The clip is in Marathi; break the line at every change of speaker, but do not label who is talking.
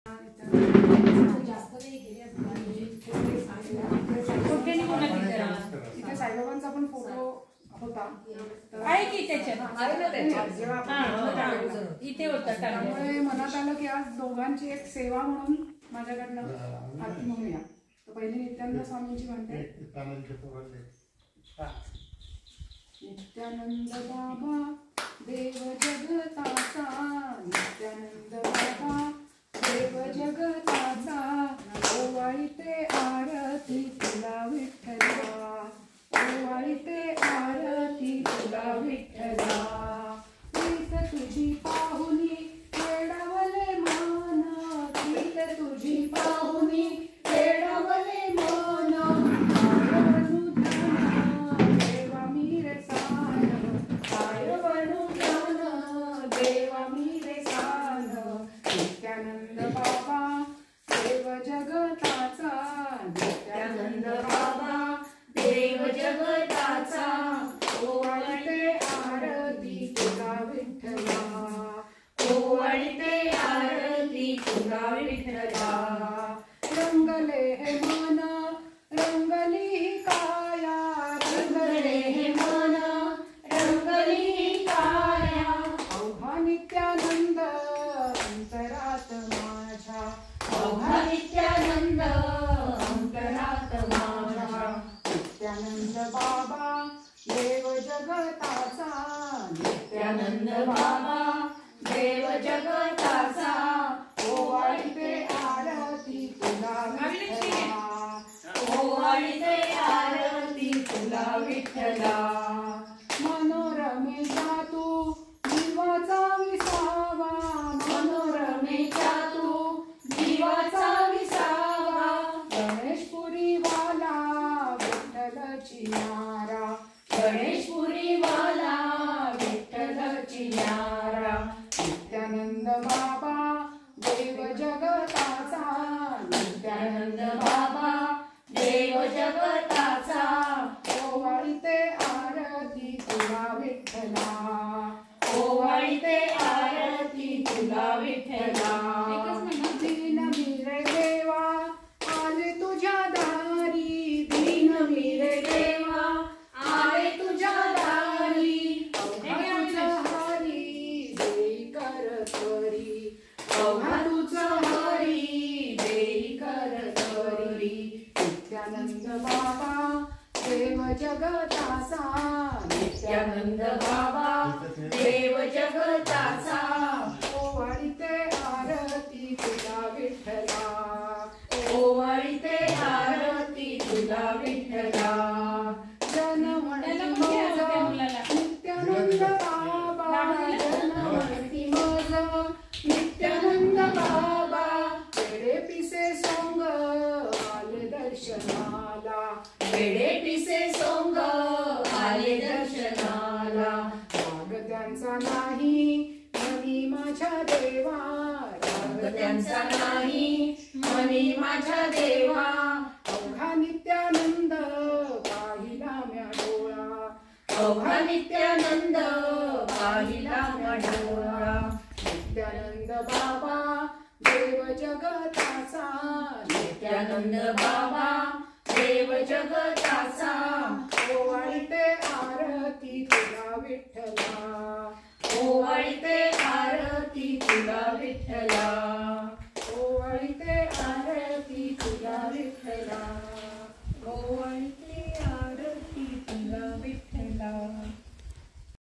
इथे साईबाबांचा पण फोटो होता
आहे की त्याच्यात इथे होता.
त्यामुळे मनात आलं की आज दोघांची एक सेवा म्हणून माझ्याकडनं आरती म्हणूया. तर पहिली नित्यानंद स्वामींची म्हणते. नित्यानंद बाबा देव जगताचा, नित्यानंद बाबा देव जगताचा, ओवाळीते आरती तुला विठ्ठला, ओवाळीते आरती तुला विठ्ठला. प्रीत तुझी पाहुनी वेडावले मन, प्रीत तुझी पाहुनी वेडावले मन, देवा मी रे सान, काय बनू ध्यान, देवा मी रे सान. नित्यानंद बाबा देव जगताचा, नित्यानंद बाबा देव जगताचा, ओवाळते आरती तुला विठ्ठला, ओवाळते आरती तुला विठ्ठला. रंगले हे मन रंगली काया, रंगले हे मन रंगली काया, अवघा नित्यानंद अंतरात माझ्या, अवघा नित्यानंद अंतरात माझ्या. नित्यानंद बाबा देव जगताचा, नित्यानंद बाबा देव जगताचा, ओवाळते आरती तुला विठ्ठला, ओवाळते आरती तुला विठ्ठला. मनोरमेचा तू जीवाचा विसावा, मनोरमेचा तू जीवाचा विसावा, गणेशपुरी वाला विठ्ठलची न्यारा, गणेशपुरी वाला विठ्ठलची न्यारा. नित्यानंद बाबा देव जगताचा, नित्यानंद बाबा देव जगताचा, ओवाळते आरती तुला विठ्ठला, ओवाळते आरती तुला विठ्ठला. दीन मीरे देवा आले तुझ्या दारी, दीन मीरे देवा आले तुझ्या दारी, अवघा तुझं हरी देई कर करी, अवघा तुझं हरी देई कर करी. नित्यानंद बाबा देव जगताचा, नित्यानंद बाबा देव जगताचा, ओवाळते आरती तुला विठ्ठला, ओवाळते आरती तुला विठ्ठला. जनमती मज नित्यानंद बाबा, जनमती मज नित्यानंद बाबा, पेढे पिसे सोंग आले दर्शनाला, पेढे पिसे सोंग आले दर्शनाला. राग त्यांचा नाही मनी माझ्या देवा, राग त्यांचा नाही मनी माझ्या देवा, अवघा नित्यानंद पाहिला म्या डोळा, अवघा नित्यानंद पाहिला म्या डोळा. नित्यानंद बाबा देव जगताचा, नित्यानंद बाबा देव जगताचा, ओवाळते आरती तुला विठ्ठला, ओवाळते आरती तुला विठ्ठला.